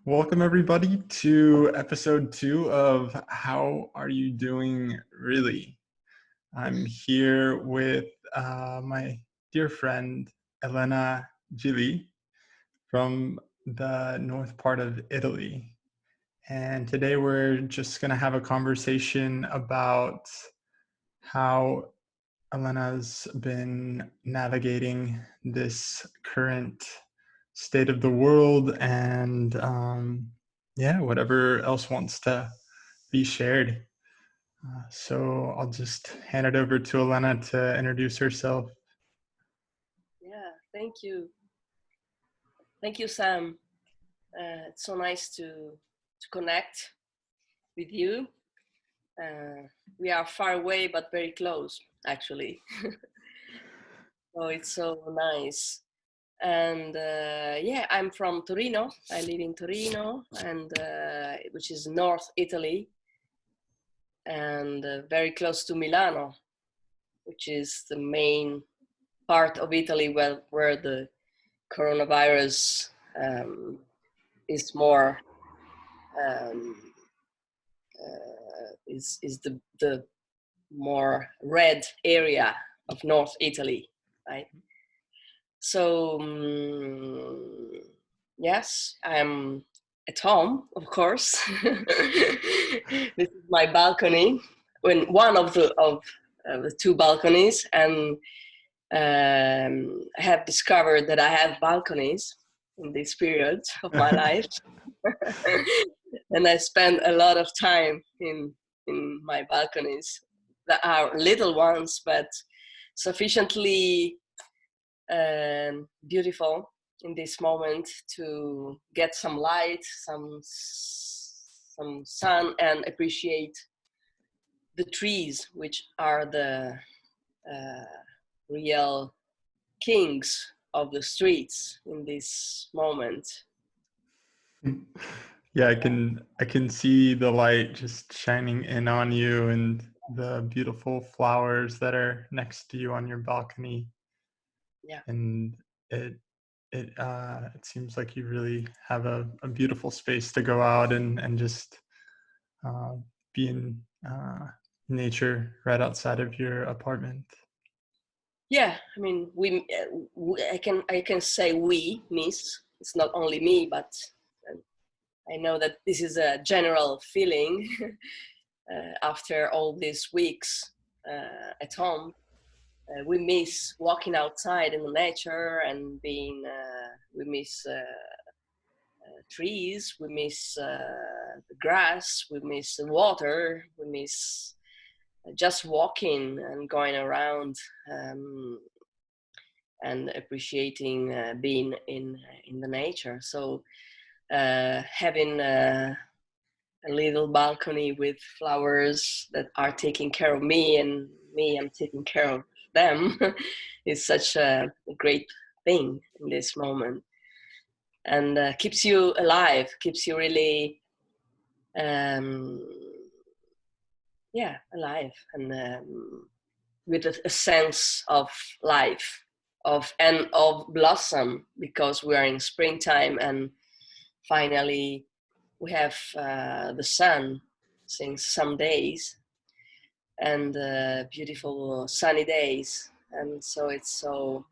Welcome, everybody, to episode 2 of How Are You Doing Really? I'm here with my dear friend, Elena Gilli from the north part of Italy. And today we're just going to have a conversation about how Elena's been navigating this current state of the world and whatever else wants to be shared. So I'll just hand it over to Elena to introduce herself. Yeah, thank you. Thank you, Sam. It's so nice to connect with you. We are far away, but very close, actually. So it's so nice. And I'm from Torino. I live in Torino, and which is North Italy, and very close to Milano, which is the main part of Italy where the coronavirus is more is the more red area of North Italy, right? So yes, I'm at home, of course. This is my balcony, when one of the two balconies, and I have discovered that I have balconies in this period of my life. And I spend a lot of time in my balconies that are little ones, but sufficiently beautiful in this moment to get some light, some sun, and appreciate the trees, which are the real kings of the streets in this moment. Yeah, I can see the light just shining in on you and the beautiful flowers that are next to you on your balcony. Yeah. And it seems like you really have a beautiful space to go out and just uh, be in nature right outside of your apartment. Yeah, I mean, I can say we miss. It's not only me, but I know that this is a general feeling after all these weeks at home. We miss walking outside in the nature and being. We miss trees. We miss the grass. We miss the water. We miss just walking and going around. And appreciating being in the nature. So having a little balcony with flowers that are taking care of me and me, I'm taking care of them is such a great thing in this moment, and keeps you alive, keeps you really alive, and with a sense of life of blossom, because we are in springtime and finally we have the sun since some days, and beautiful sunny days, and so it's so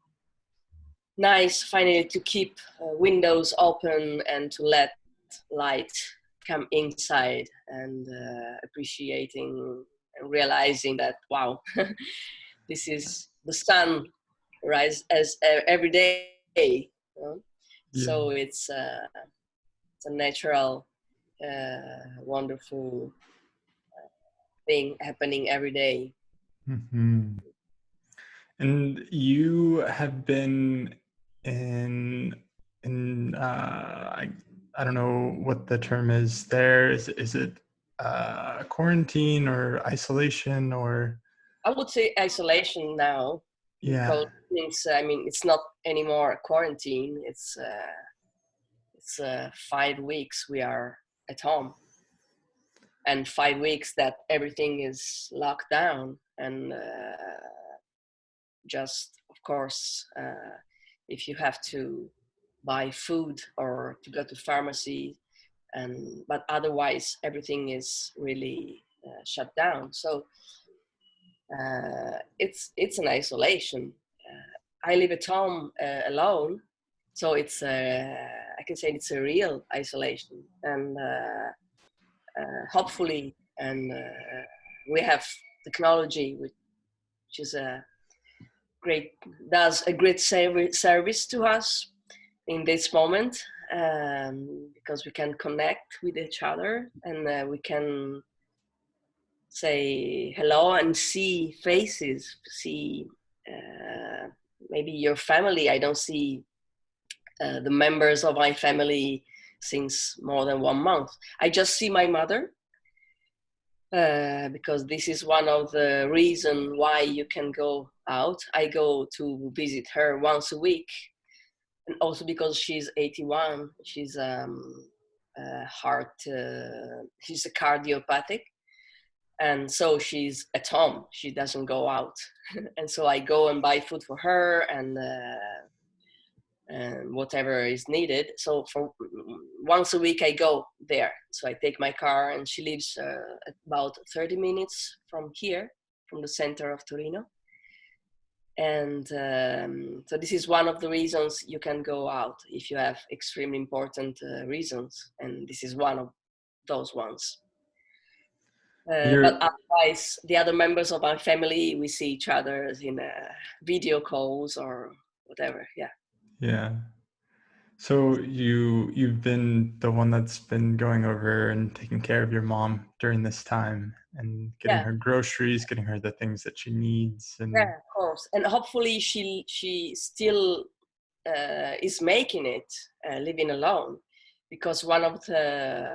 nice finally to keep windows open and to let light come inside, and appreciating and realizing that wow, this is the sun rise as every day, you know? Yeah. So it's a natural wonderful thing happening every day. Mm-hmm. And you have been in I don't know what the term is there. Is it quarantine or isolation or? I would say isolation now, because Yeah. it's not anymore quarantine. It's 5 weeks we are at home, and 5 weeks that everything is locked down, and just of course if you have to buy food or to go to pharmacy, but otherwise everything is really shut down. So it's an isolation. I live at home alone, so it's I can say it's a real isolation, and hopefully, and we have technology which is a great does a great service to us in this moment, because we can connect with each other, and we can say hello and see faces, see maybe your family. I don't see the members of my family since more than 1 month. I just see my mother, because this is one of the reasons why you can go out. I go to visit her once a week, and also because she's 81. She's she's a cardiopathic, and so she's at home. She doesn't go out, and so I go and buy food for her, and whatever is needed. So for once a week I go there. So I take my car, and she lives about 30 minutes from here, from the center of Torino. And so this is one of the reasons you can go out if you have extremely important reasons, and this is one of those ones. But otherwise, the other members of our family, we see each other in video calls or whatever. Yeah. Yeah. So you've been the one that's been going over and taking care of your mom during this time and getting her groceries, getting her the things that she needs, and yeah, of course. And hopefully she still is making it living alone, because one of the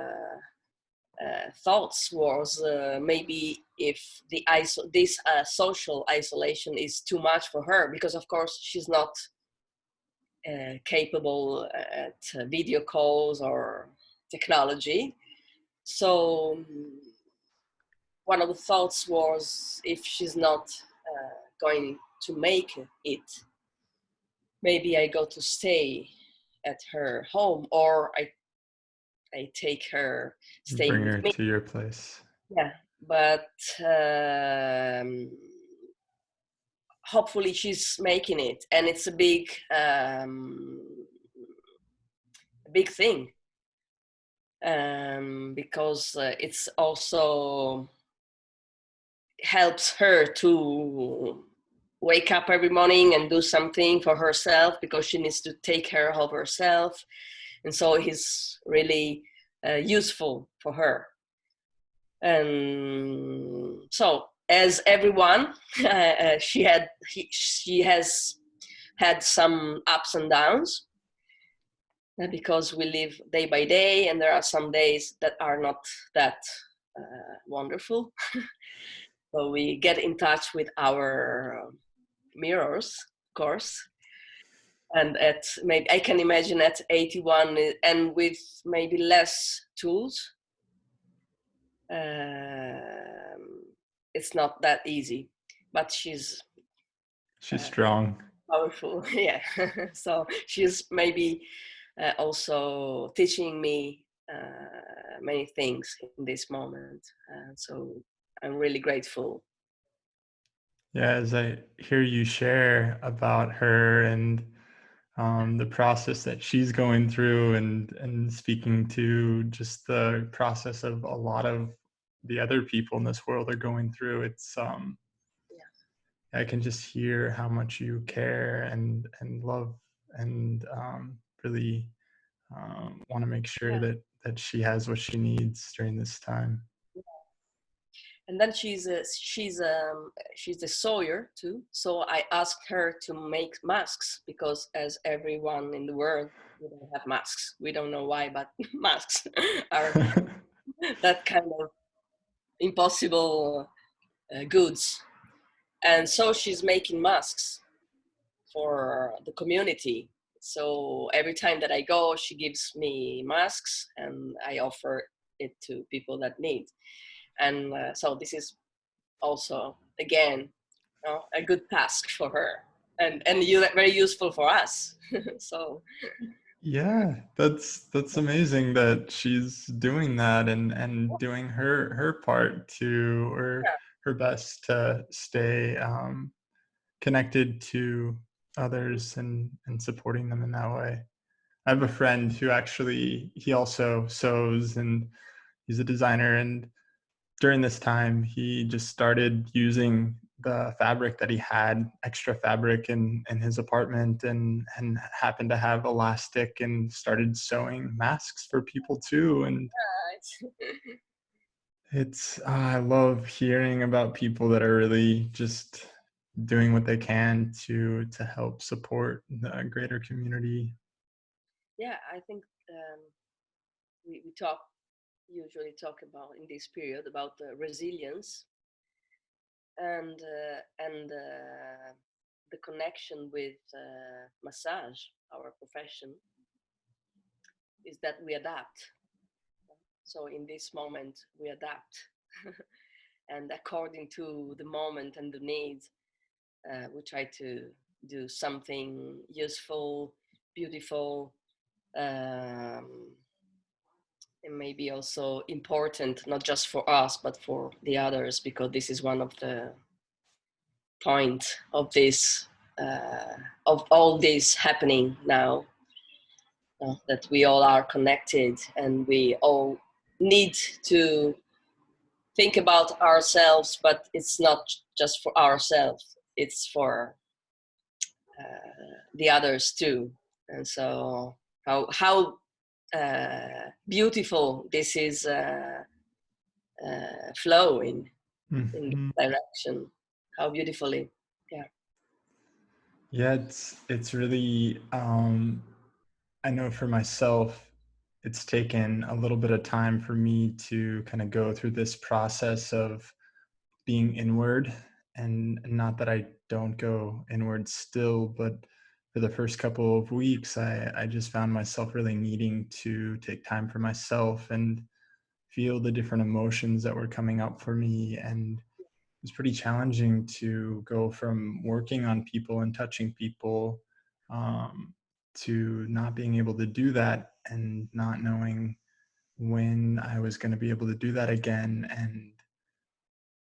thoughts was maybe if this social isolation is too much for her, because of course she's not capable at video calls or technology. So one of the thoughts was, if she's not going to make it, maybe I go to stay at her home, or I take her, stay bring with her me. to your place. Yeah, but hopefully she's making it, and it's a big thing, because it's also helps her to wake up every morning and do something for herself, because she needs to take care of herself, and so he's really useful for her. And so, as everyone, she has had some ups and downs, because we live day by day, and there are some days that are not that wonderful. So we get in touch with our mirrors, of course. And at maybe I can imagine at 81 and with maybe less tools, it's not that easy. But she's strong, powerful. Yeah. So she's maybe also teaching me many things in this moment. So I'm really grateful. Yeah, as I hear you share about her and the process that she's going through, and speaking to just the process of a lot of the other people in this world are going through, it's I can just hear how much you care and love, and really want to make sure that she has what she needs during this time. And then she's a sewyer too. So I asked her to make masks, because as everyone in the world, we don't have masks. We don't know why, but masks are that kind of impossible goods. And so she's making masks for the community. So every time that I go, she gives me masks, and I offer it to people that need. And so this is also, again, a good task for her, and very useful for us. So Yeah, that's amazing that she's doing that and doing her part to, or Yeah, her best to stay connected to others and supporting them in that way. I have a friend who actually, he also sews, and he's a designer, and during this time he just started using the fabric that he had, extra fabric in his apartment, and happened to have elastic, and started sewing masks for people too. And right. it's I love hearing about people that are really just doing what they can to help support the greater community. Yeah, I think we talk usually talk about in this period about resilience and the connection with massage, our profession, is that we adapt. So in this moment, we adapt, and according to the moment and the needs, we try to do something useful, beautiful, um, and maybe also important, not just for us but for the others, because this is one of the point of this of all this happening now, that we all are connected and we all need to think about ourselves, but it's not just for ourselves, it's for the others too. And so how beautiful this is flowing in Mhm. this direction, how beautifully. Yeah. Yeah, it's really I know for myself, it's taken a little bit of time for me to kind of go through this process of being inward. And not that I don't go inward still, but for the first couple of weeks, I just found myself really needing to take time for myself and feel the different emotions that were coming up for me. And it's pretty challenging to go from working on people and touching people, um, to not being able to do that and not knowing when I was going to be able to do that again.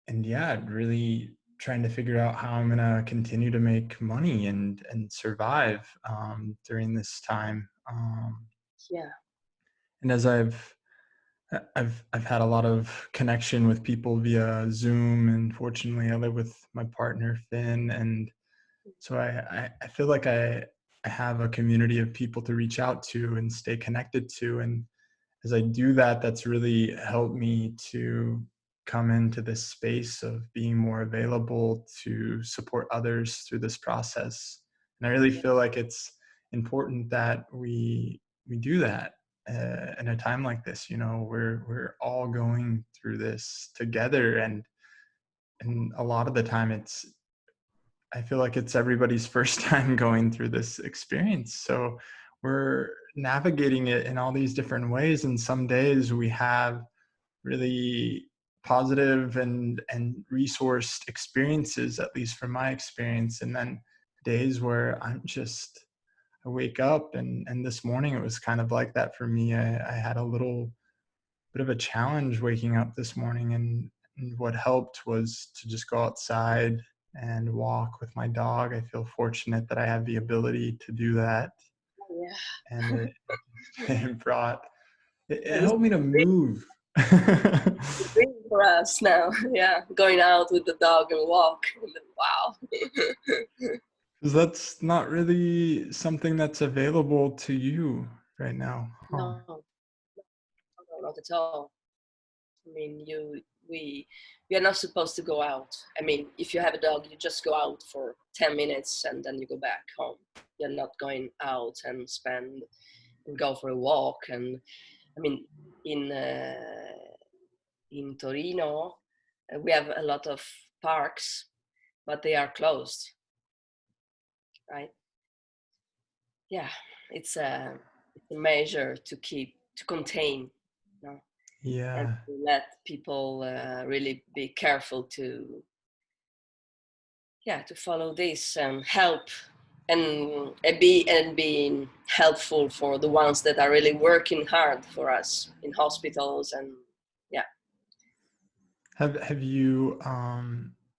And yeah, really trying to figure out how I'm going to continue to make money and survive during this time. Yeah. And as I've had a lot of connection with people via Zoom, and fortunately, I live with my partner Finn, and so I feel like I have a community of people to reach out to and stay connected to. And as I do that, that's really helped me to come into this space of being more available to support others through this process. And I really Yeah. feel like it's important that we do that in a time like this. You know, we're all going through this together, and a lot of the time I feel like it's everybody's first time going through this experience. So we're navigating it in all these different ways. And some days we have really positive and resourced experiences, at least from my experience. And then days where I wake up, and this morning it was kind of like that for me. I had a little bit of a challenge waking up this morning, and what helped was to just go outside and walk with my dog. I feel fortunate that I have the ability to do that, Yeah. and it brought it It's helped me to move. a dream for us now. Yeah, going out with the dog and walk. Wow. Because that's not really something that's available to you right now, huh? No, no, not at all. I mean, we we are not supposed to go out. I mean, if you have a dog, you just go out for 10 minutes and then you go back home. You're not going out and spend and go for a walk. And I mean, in uh, in Torino, we have a lot of parks, but they are closed, right? Yeah, it's a measure to keep to contain, you know, and Yeah. to let people really be careful to, yeah, to follow this and help. being helpful for the ones that are really working hard for us in hospitals. And yeah. Have you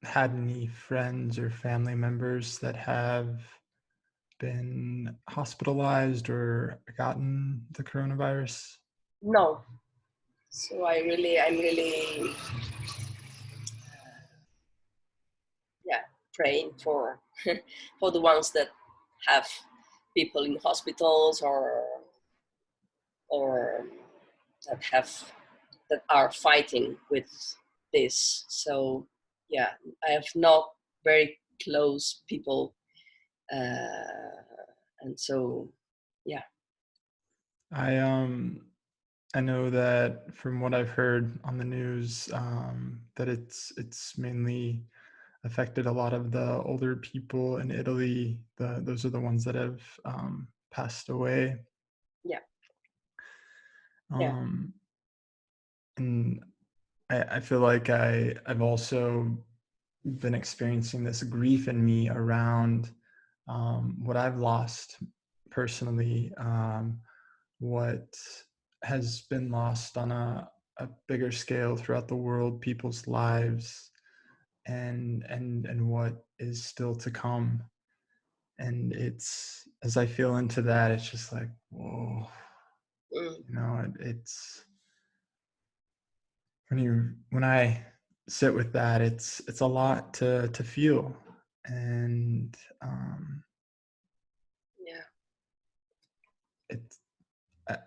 had any friends or family members that have been hospitalized or gotten the coronavirus? No. So I'm really yeah, praying for for the ones that have people in hospitals, or that are fighting with this. So yeah, I have not very close people, and so yeah. I know that from what I've heard on the news, that it's mainly affected a lot of the older people in Italy. Those are the ones that have passed away. Yeah. Yeah. Um, and I feel like I've also been experiencing this grief in me around what I've lost personally, what has been lost on a bigger scale throughout the world, people's lives, and what is still to come. And it's, as I feel into that, it's just like, whoa, Mm. it's when I sit with that, it's a lot to feel. And Yeah. it's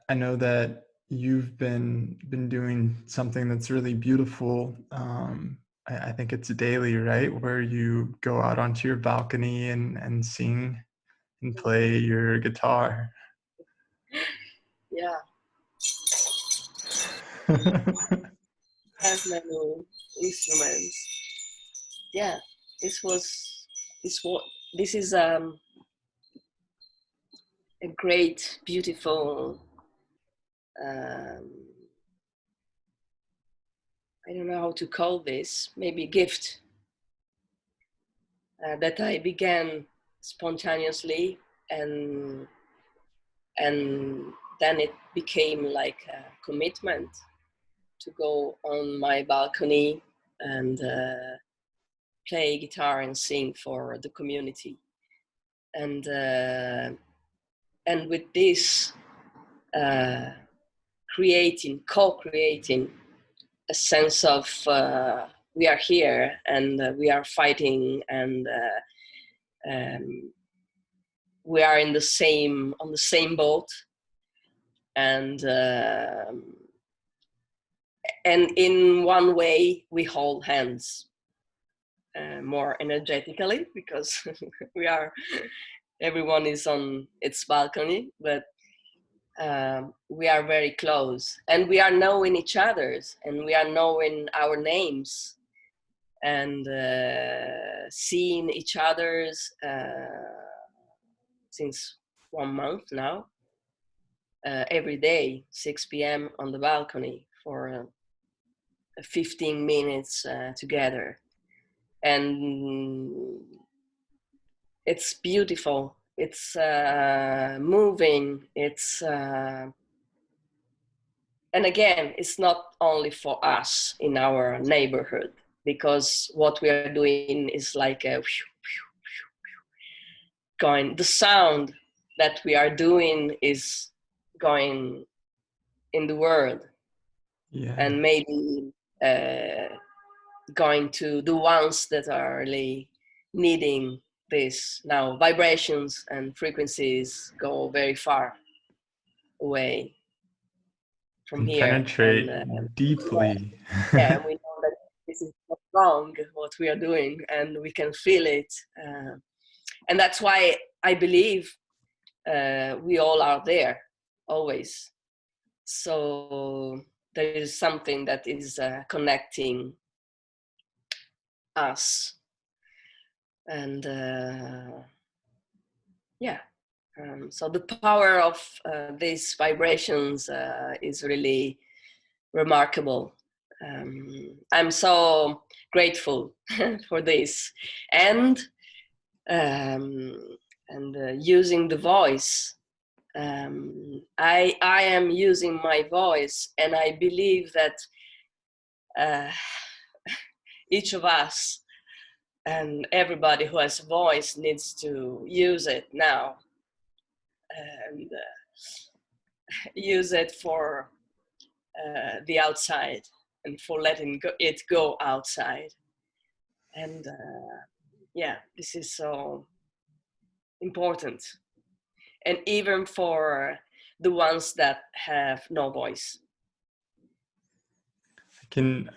I know that you've been doing something that's really beautiful. I think it's daily, right? Where you go out onto your balcony and sing and play your guitar. Yeah. Have many instruments. Yeah. This was this what this is a great, beautiful, um, I don't know how to call this, maybe gift that I began spontaneously, and and then it became like a commitment to go on my balcony and play guitar and sing for the community. And with this, uh, co-creating a sense of we are here, and we are fighting, and we are on the same boat, and in one way we hold hands more energetically, because everyone is on its balcony, but we are very close, and we are knowing each other's, and we are knowing our names, and seeing each other's since 1 month now, every day, 6 p.m. on the balcony for 15 minutes together. And it's beautiful, it's moving, and again, it's not only for us in our neighborhood, because what we are doing is like the sound that we are doing is going in the world. Yeah. And maybe going to the ones that are really needing this now. Vibrations and frequencies go very far away from And here, penetrate and deeply. yeah, we know that this is not wrong what we are doing, and we can feel it, and that's why I believe we all are there always. So there is something that is connecting us, and yeah. So the power of these vibrations is really remarkable. I'm so grateful for this, and and using the voice. I am using my voice, and I believe that each of us and everybody who has a voice needs to use it now, and use it for the outside and for letting it go outside. And yeah, this is so important, and even for the ones that have no voice.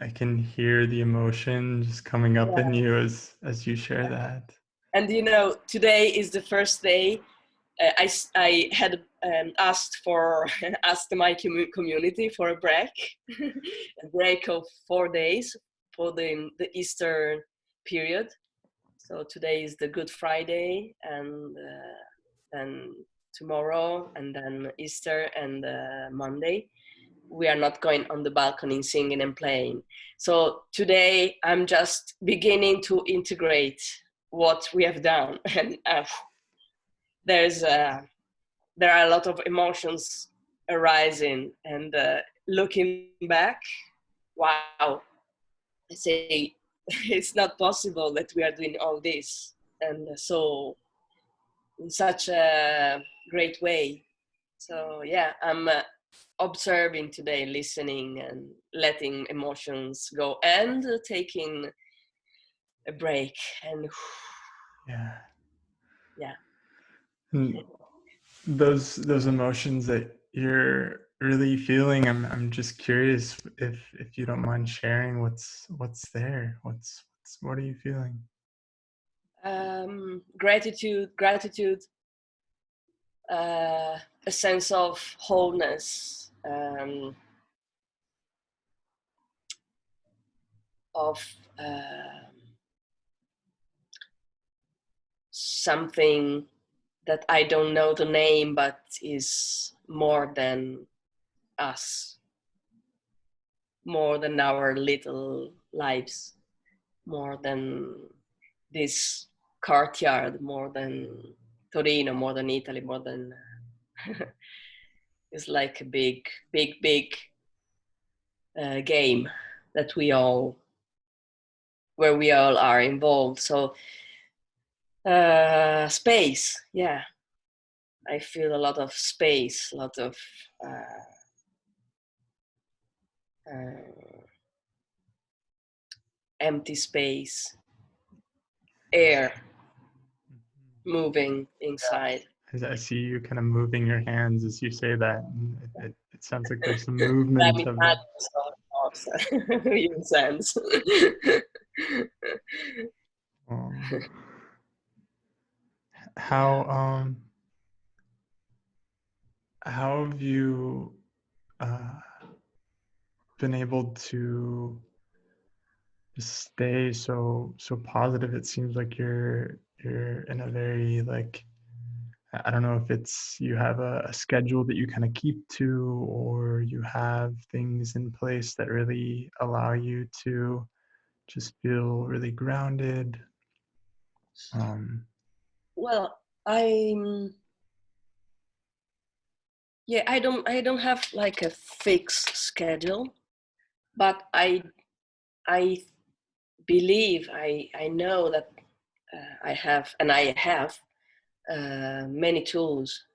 I can hear the emotion just coming up in you as you share that. And you know, today is the first day I had asked asked my community for a break, a break of 4 days for the Easter period. So today is the Good Friday, and then tomorrow, and then Easter, and Monday. We are not going on the balcony singing and playing. So today I'm just beginning to integrate what we have done, and there are a lot of emotions arising, and looking back, wow, I say it's not possible that we are doing all this, and so in such a great way. So yeah, I'm observing today, listening and letting emotions go, and taking a break, and Yeah. yeah. And those emotions that you're really feeling, I'm just curious if you don't mind sharing what's there. What are you feeling? Gratitude, a sense of wholeness, of something that I don't know the name, but is more than us, more than our little lives, more than this courtyard, more than Torino, more than Italy, more than it's like a big game that where we all are involved. So space, yeah, I feel a lot of space, a lot of uh, empty space, air moving inside. I see you kind of moving your hands as you say that. And it sounds like there's some movement of that. In sense. Um, how how have you uh, been able to stay so positive? It seems like you're in a very like I don't know if it's you have a schedule that you kind of keep to, or you have things in place that really allow you to just feel really grounded. Um, Well, I'm yeah, I don't have like a fixed schedule, but I believe I know that I have many tools.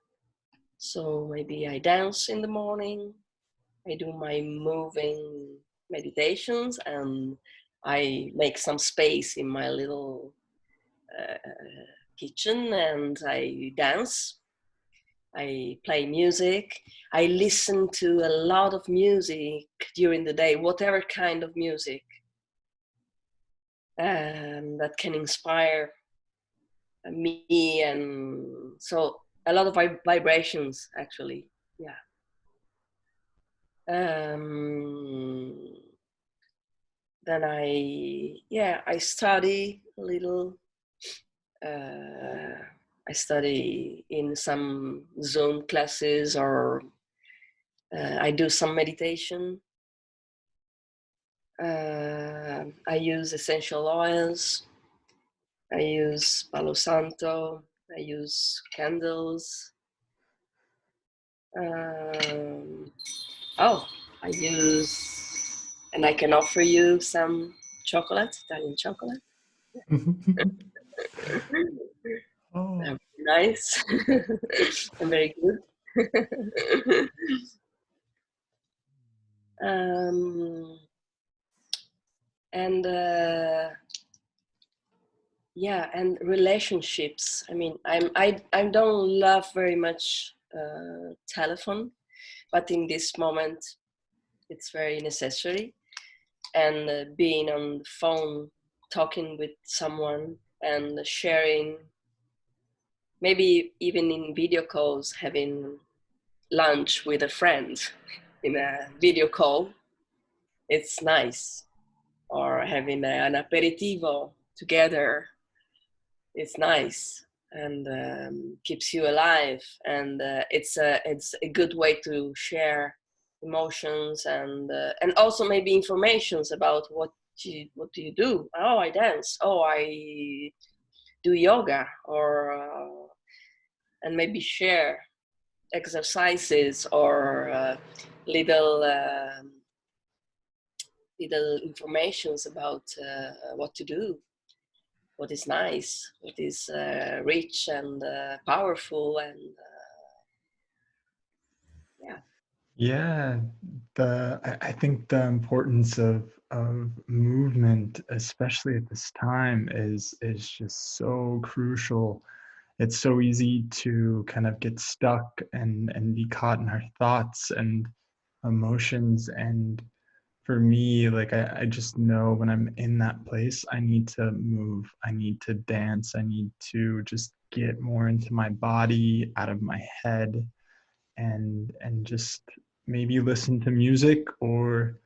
So maybe I dance in the morning, I do my moving meditations, and I make some space in my little uh, kitchen, and I dance. I play music. I listen to a lot of music during the day, whatever kind of music that can inspire me. And so a lot of vibrations, actually. Yeah. Um, then I study a little. Uh, I study in some Zoom classes, or I do some meditation. I use essential oils. I use Palo Santo. I use candles. Um, oh, I use, and I can offer you some chocolate, Italian chocolate. Oh, They're nice and very good. um, and yeah, and relationships. I mean, I don't love very much telephone, but in this moment, it's very necessary. And being on the phone, talking with someone, and sharing, maybe even in video calls, having lunch with a friend in a video call, it's nice. Or having an aperitivo together, it's nice and keeps you alive. And it's a good way to share emotions and also maybe informations about what do you do. Oh, I dance. Oh, I do yoga. Or and maybe share exercises or little little informations about what to do, what is nice, what is rich and powerful, and yeah, yeah. I think the importance of movement, especially at this time, is just so crucial. It's so easy to kind of get stuck and be caught in our thoughts and emotions. And for me, like I just know when I'm in that place, I need to move, I need to dance, I need to just get more into my body, out of my head, and just maybe listen to music. Or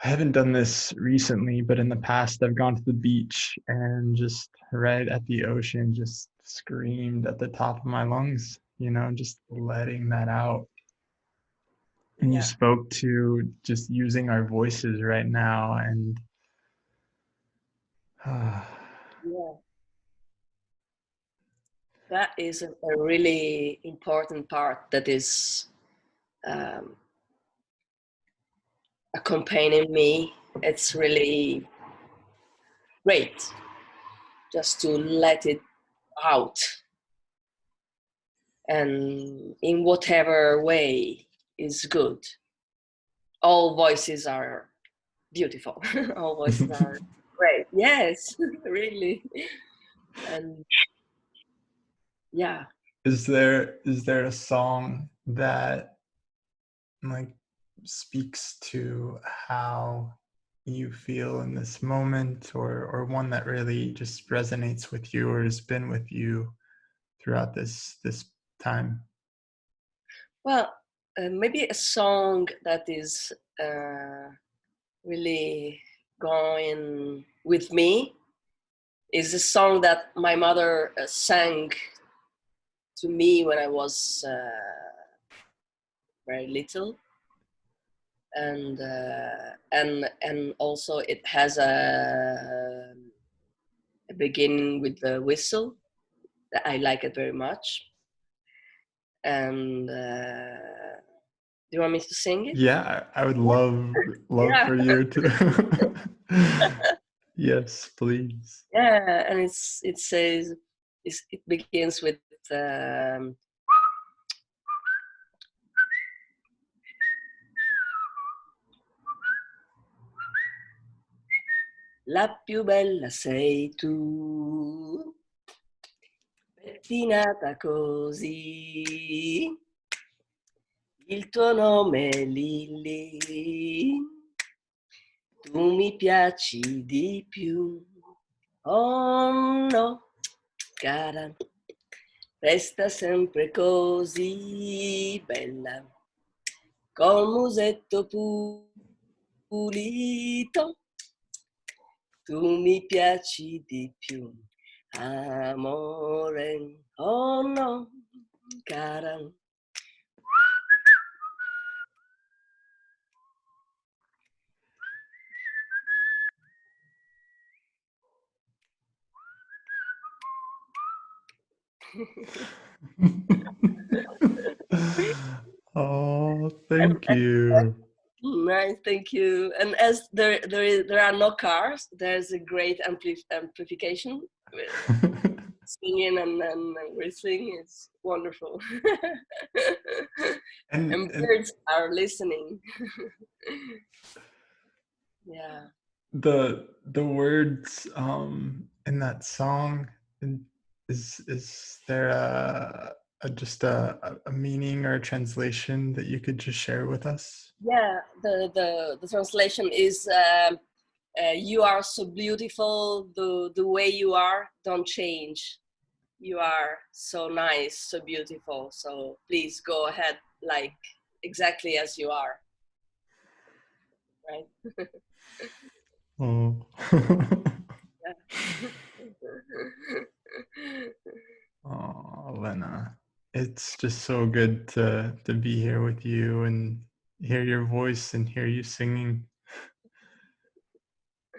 I haven't done this recently, but in the past I've gone to the beach and just right at the ocean just screamed at the top of my lungs, just letting that out. And you yeah, spoke to just using our voices right now, and yeah. That is a really important part that is um, accompanying me. It's really great just to let it out, and in whatever way is good. All voices are beautiful. All voices are great. Yes, really. And yeah. is there a song that like speaks to how you feel in this moment, or one that really just resonates with you or has been with you throughout this time? Well, maybe a song that is uh, really going with me is a song that my mother sang to me when I was very little, and also it has a beginning with the whistle that I like it very much. And do you want me to sing it? Yeah, I would Yeah. love Yeah. for you to. Yes, please. Yeah, and it says it begins with um, la più bella sei tu, pettinata così, il tuo nome è Lily, tu mi piaci di più. Oh no, cara, resta sempre così bella, col musetto pulito, tu mi piaci di più, amore. Oh no, cara. Oh, And, thank and you. nice, thank you. And as there are no cars, there's a great amplification. Singing and whistling is wonderful. And And birds are listening. Yeah. the words in that song, is there just a meaning or a translation that you could just share with us? Yeah, the translation is you are so beautiful, the way you are, don't change. You are so nice, so beautiful. So please go ahead like exactly as you are. Right? Oh. Yeah. Oh, Lena, it's just so good to be here with you and hear your voice and hear you singing.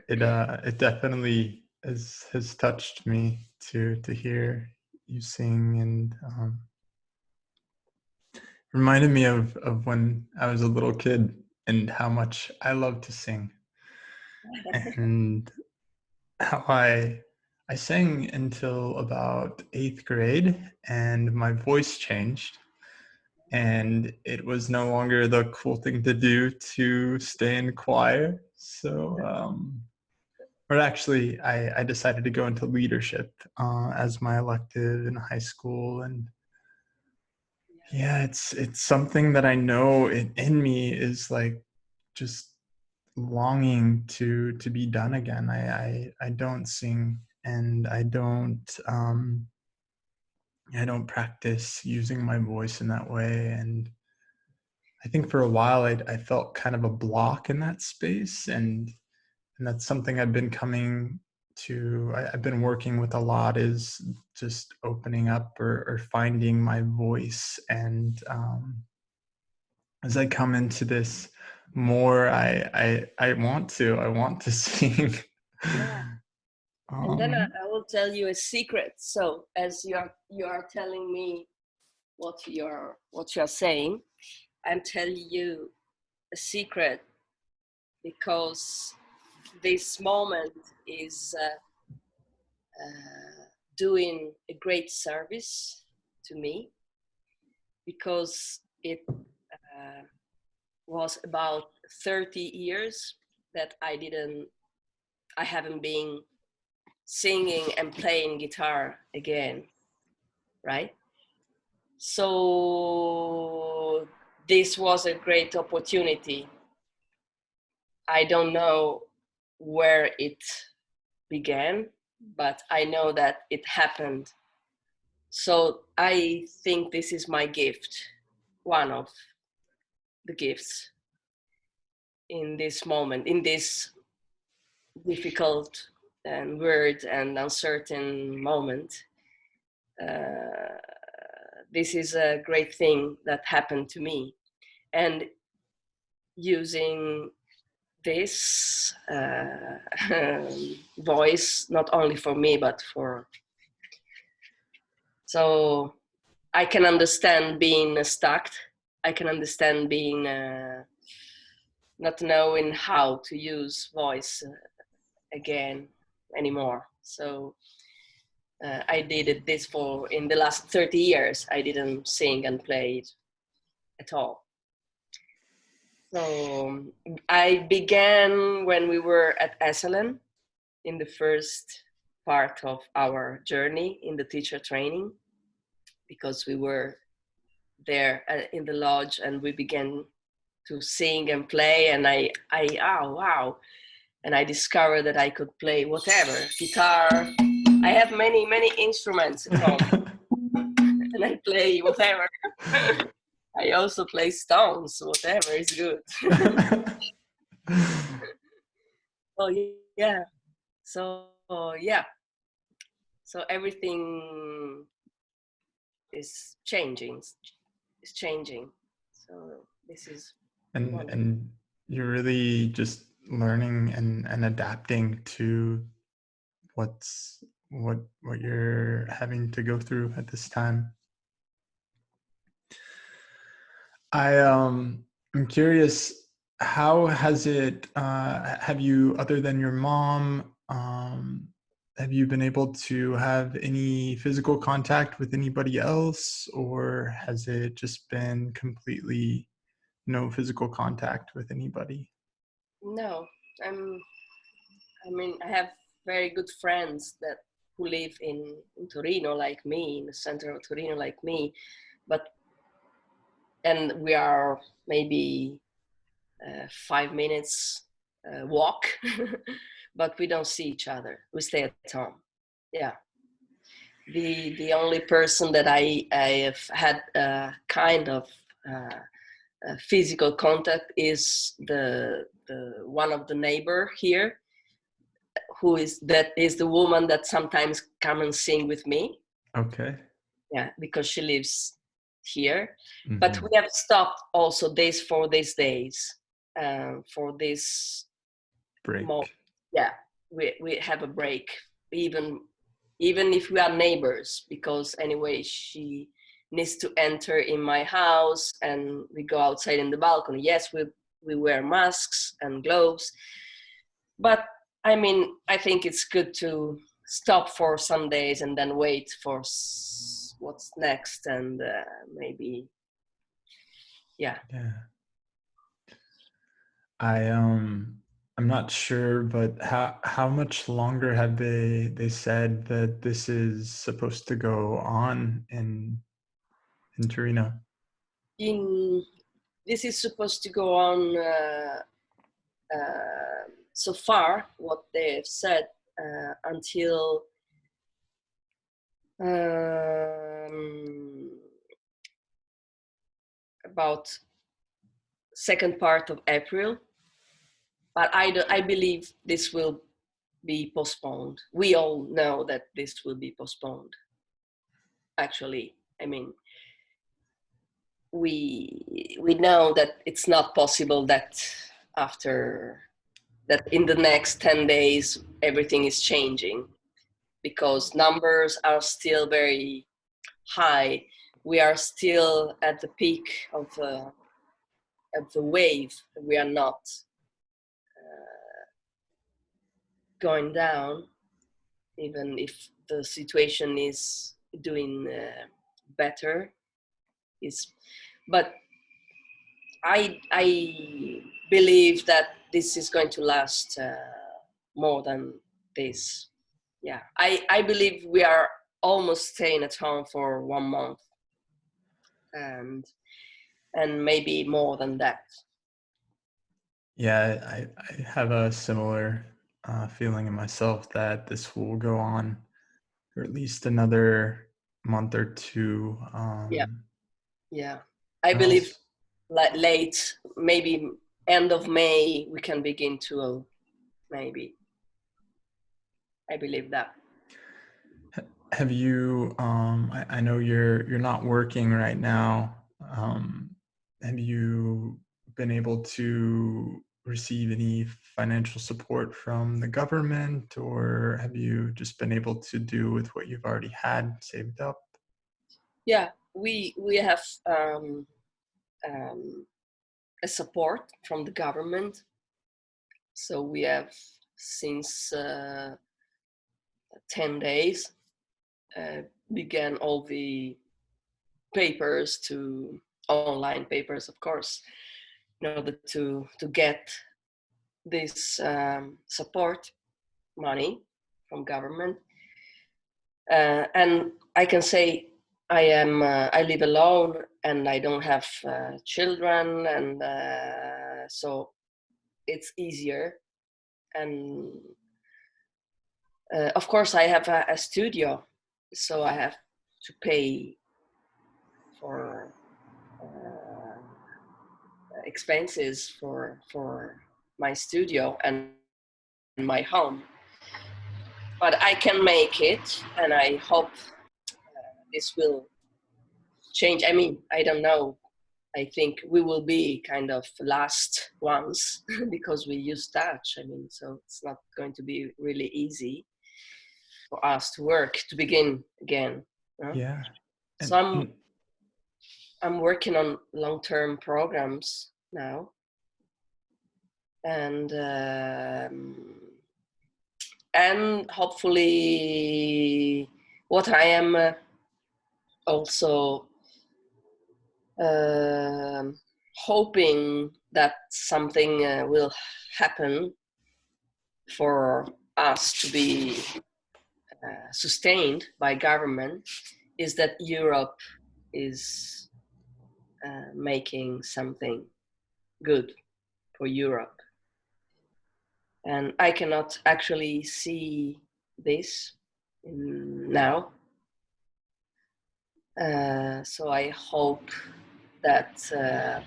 It definitely has touched me to hear you sing, and reminded me of when I was a little kid and how much I loved to sing, and how I sang until about 8th grade, and my voice changed, and it was no longer the cool thing to do to stay in choir. So, or actually, I decided to go into leadership as my elective in high school, and yeah, it's something that I know in me is like just longing to be done again. I don't sing, and I don't practice using my voice in that way, and I think for a while I felt kind of a block in that space, and that's something I've been coming to. I've been working with a lot, is just opening up or finding my voice, and as I come into this more, I want to sing. Yeah. And then I will tell you a secret. So as you are telling me what you're saying, I'm telling you a secret because this moment is doing a great service to me because it was about 30 years that I haven't been singing and playing guitar again, right? So this was a great opportunity. I don't know where it began, but I know that it happened. So I think this is my gift, one of the gifts in this moment, in this difficult and weird and uncertain moment. Uh, this is a great thing that happened to me. And using this voice, not only for me, but for, so I can understand being stuck. I can understand being not knowing how to use voice again anymore. So I did this for in the last 30 years. I didn't sing and play it at all. So I began when we were at Esselen in the first part of our journey in the teacher training, because we were there in the lodge and we began to sing and play, and I oh wow, and I discovered that I could play whatever, guitar. I have many instruments at home, and I play whatever. I also play stones, whatever is good. Oh yeah. So yeah. So everything is changing. Is changing. So this is wonderful. And you're really just learning and adapting to what you're having to go through at this time. I'm curious, how has it have you, other than your mom, have you been able to have any physical contact with anybody else, or has it just been completely no physical contact with anybody? No, I'm. I mean, I have very good friends that who live in Torino, like me, in the center of Torino, like me, but and we are maybe 5 minutes walk, but we don't see each other. We stay at home. Yeah. The only person that I have had kind of physical contact is the one of the neighbor here, that is the woman that sometimes come and sing with me. Okay. Yeah, because she lives here. But Hmm. we have stopped also days for these days, for this Break. yeah, we have a break, even even if we are neighbors, because anyway she needs to enter in my house and we go outside in the balcony. Yes, we wear masks and gloves, but I mean, I think it's good to stop for some days and then wait for what's next, and maybe yeah. Yeah. I I'm not sure, but how much longer have they said that this is supposed to go on in Torino? In This is supposed to go on so far, what they've said, until um, about second part of April. But I believe this will be postponed. We all know that this will be postponed. Actually, I mean, we know that it's not possible that after that in the next 10 days everything is changing, because numbers are still very high. We are still at the peak of the wave. We are not going down, even if the situation is doing better. Is But I believe that this is going to last more than this. Yeah, I believe we are almost staying at home for 1 month, and maybe more than that. Yeah, I have a similar feeling in myself that this will go on for at least another month or two. Yeah, yeah. I And also, believe late, maybe end of May, we can begin to maybe. I believe that. have you? I know you're not working right now. Um, have you been able to receive any financial support from the government, or have you just been able to do with what you've already had saved up? Yeah, we have um, a support from the government. So we have since 10 days uh, began all the papers to online papers, of course, in order to get this support money from government. And I can say I live alone and I don't have children, and so it's easier. And of course, I have a studio, so I have to pay for expenses for my studio and my home. But I can make it, and I hope this will change. I mean, I don't know. I think we will be kind of last ones because we use touch. I mean, so it's not going to be really easy. for us to work, to begin again. Yeah. So I'm working on long-term programs now, and hopefully what I am also hoping that something will happen for us to be sustained by government is that Europe is making something good for Europe. And I cannot actually see this now. So I hope that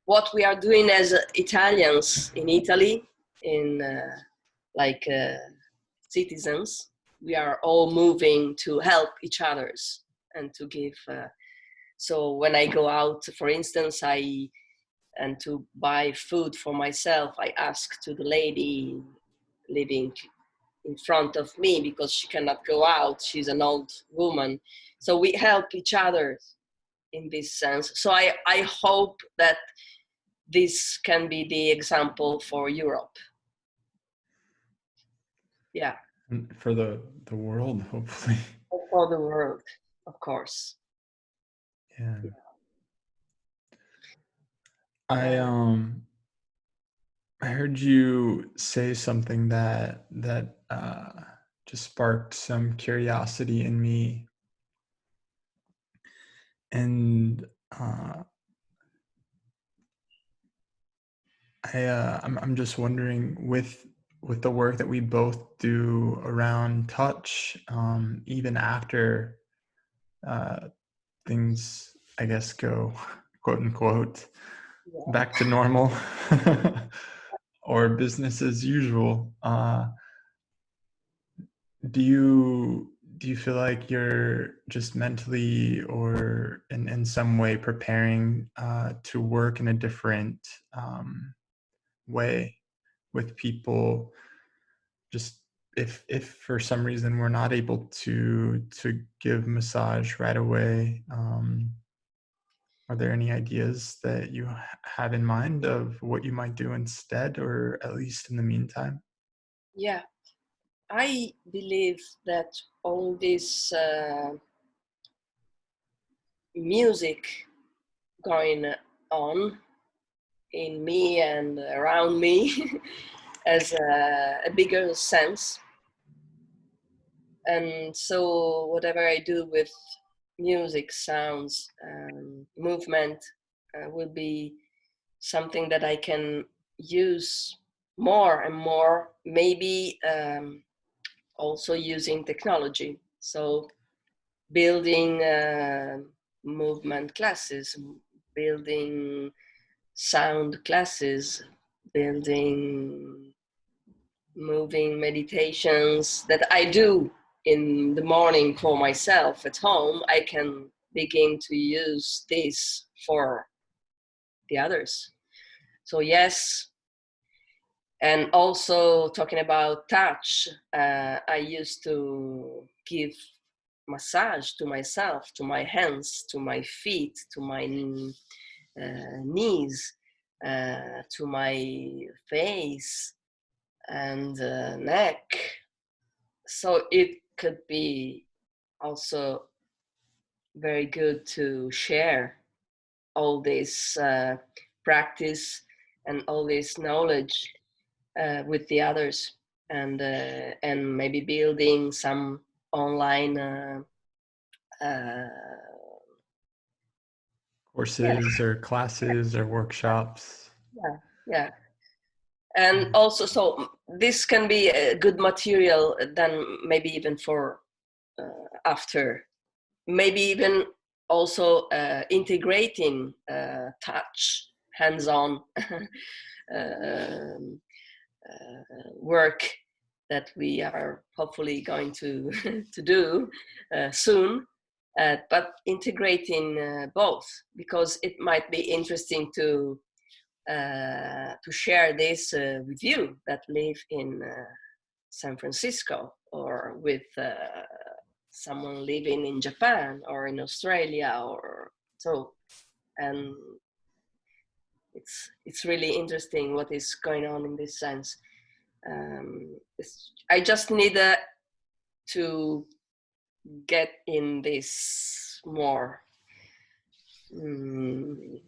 what we are doing as Italians in Italy, in like citizens, we are all moving to help each others and to give. So when I go out, for instance, and to buy food for myself, I ask to the lady living in front of me because she cannot go out. She's an old woman. So we help each other in this sense. So I hope that this can be the example for Europe. Yeah. And for the world, hopefully. For the world, of course. Yeah. Yeah. I heard you say something that just sparked some curiosity in me, and I'm just wondering with the work that we both do around touch, even after things, I guess, go quote unquote back to normal or business as usual. Do you feel like you're just mentally or in some way preparing to work in a different way with people, just if for some reason we're not able to give massage right away, are there any ideas that you have in mind of what you might do instead, or at least in the meantime? Yeah, I believe that all this music going on in me and around me as a bigger sense. And so whatever I do with music, sounds, movement will be something that I can use more and more, maybe also using technology. So building movement classes, building sound classes, building moving meditations that I do in the morning for myself at home. I can begin to use this for the others. So yes, and also talking about touch, I used to give massage to myself, to my hands, to my feet, to my knees, to my face and neck. So it could be also very good to share all this practice and all this knowledge with the others, and maybe building some online Courses or classes or workshops? yeah, yeah. And also, so this can be a good material then maybe even for after, maybe even also integrating touch, hands-on work that we are hopefully going to to do soon, but integrating both, because it might be interesting to share this with you that live in San Francisco, or with someone living in Japan or in Australia, or so. And it's really interesting what is going on in this sense. I just need to get in this more.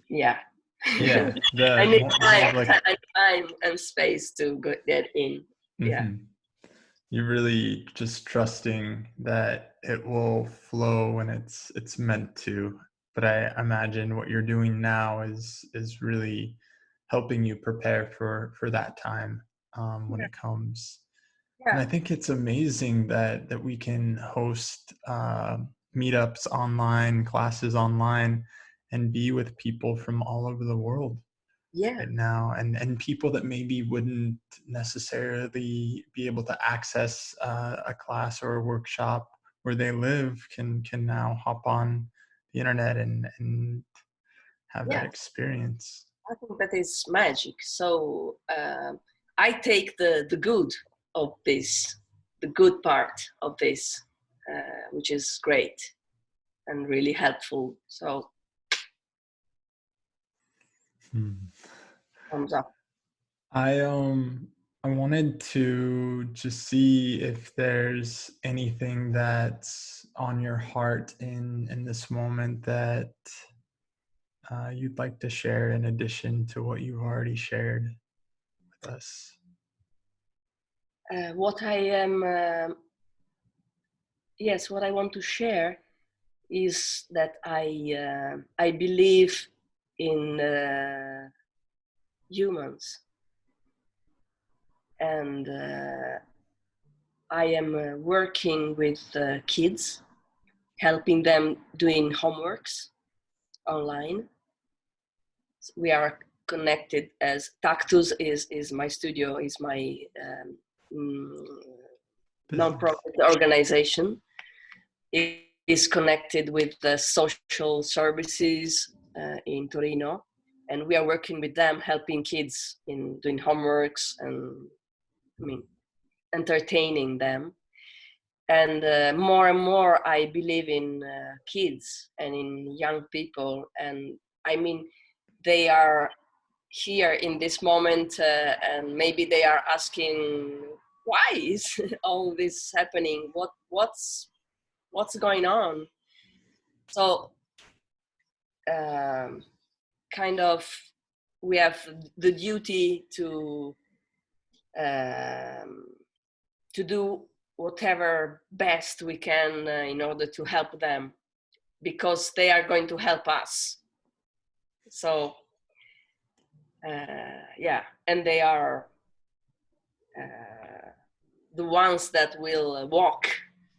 Yeah. Yeah. I The need more like, time and space to get in. Yeah. mm-hmm. You're really just trusting that it will flow when it's meant to. But I imagine what you're doing now is really helping you prepare for that time when it comes. And Yeah. I think it's amazing that we can host meetups online, classes online, and be with people from all over the world Yeah. right now, and people that maybe wouldn't necessarily be able to access a class or a workshop where they live can now hop on the internet and have that Yeah. experience. I think that is magic. So I take the good of this, the good part of this, which is great and really helpful. So thumbs up. I wanted to just see if there's anything that's on your heart in this moment that you'd like to share in addition to what you've already shared with us. What I am, yes, what I want to share is that I believe in humans, and I am working with kids, helping them doing homeworks online. We are connected as Tactus is my studio, is my non-profit organization. It is connected with the social services in Torino, and we are working with them, helping kids in doing homeworks and entertaining them. And more I believe in kids and in young people, and I mean they are here in this moment, and maybe they are asking why is all this happening, what's going on. So kind of we have the duty to do whatever best we can in order to help them, because they are going to help us. So yeah, and they are the ones that will walk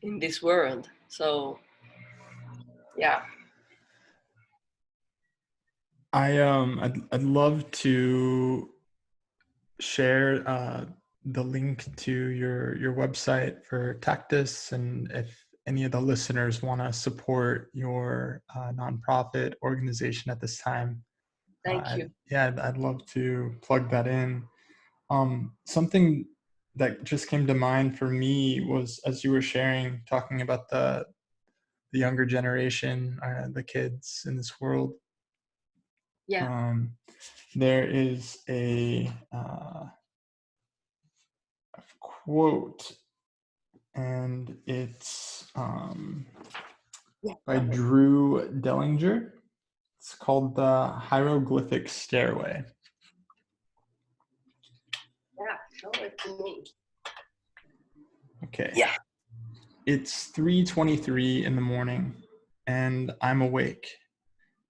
in this world. So yeah. I'd love to share the link to your website for Tactus, and if any of the listeners want to support your nonprofit organization at this time, Thank you. I'd love to plug that in. Something that just came to mind for me was, as you were sharing, talking about the younger generation, the kids in this world. Yeah. There is a quote, and it's Yeah. by Drew Dellinger. It's called The Hieroglyphic Stairway. Yeah, show it to me. Okay. Yeah. It's 3:23 in the morning, and I'm awake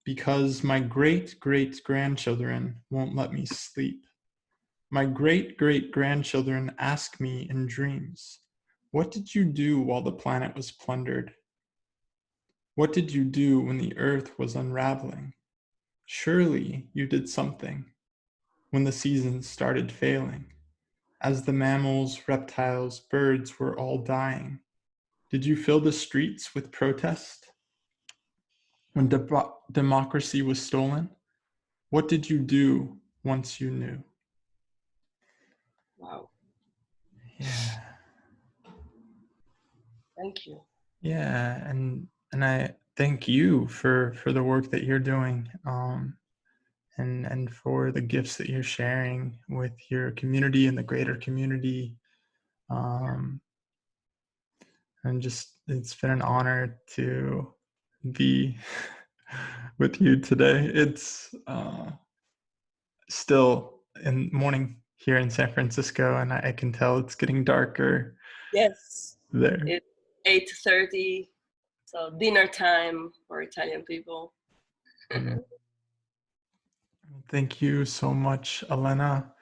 because my great-great-grandchildren won't let me sleep. My great-great-grandchildren ask me in dreams, "What did you do while the planet was plundered? What did you do when the earth was unraveling? Surely you did something when the seasons started failing, as the mammals, reptiles, birds were all dying. Did you fill the streets with protest? When democracy was stolen, what did you do once you knew?" Wow. Yeah. Thank you. Yeah, and I thank you for the work that you're doing, and for the gifts that you're sharing with your community and the greater community. Um, and just it's been an honor to be with you today. It's still in morning here in San Francisco, and I can tell it's getting darker Yes, there. it's 8:30, so dinner time for Italian people. Mm. Thank you so much, Elena,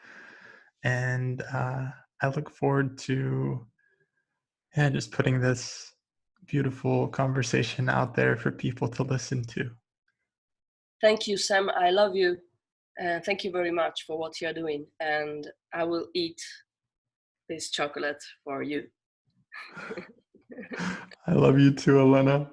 and I look forward to just putting this beautiful conversation out there for people to listen to. Thank you, Sam. I love you. Thank you very much for what you're doing. And I will eat this chocolate for you. I love you too, Elena.